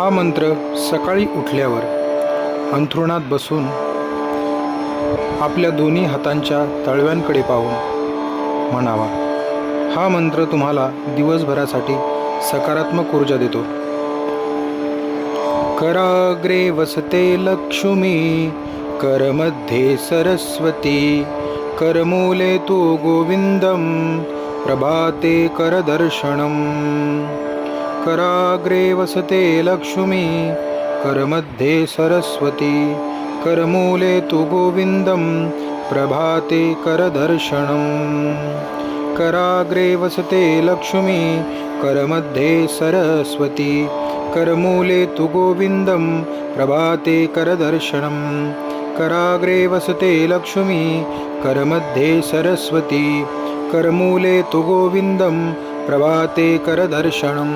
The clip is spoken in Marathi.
हा मंत्र सकाळी उठल्यावर अंथरुणात बसून आपल्या दोन्ही हातांच्या तळव्यांकडे पाहून म्हणावा. हा मंत्र तुम्हाला दिवसभरासाठी सकारात्मक ऊर्जा देतो. कराग्रे वसते लक्ष्मी, करमध्ये सरस्वती, करमूले तु गोविंदम, प्रभाते करदर्शनम. कराग्रे वसते लक्ष्मी, करमध्ये सरस्वती, करमूले तु गोविंदम, प्रभाते करदर्शनम. कराग्रे वसते लक्ष्मी, करमध्ये सरस्वती, करमूले तु गोविंदम, प्रभाते करदर्शनम. कराग्रे वसते लक्ष्मी, करमध्ये सरस्वती, करमूले तु गोविंदम, प्रभाते करदर्शनम.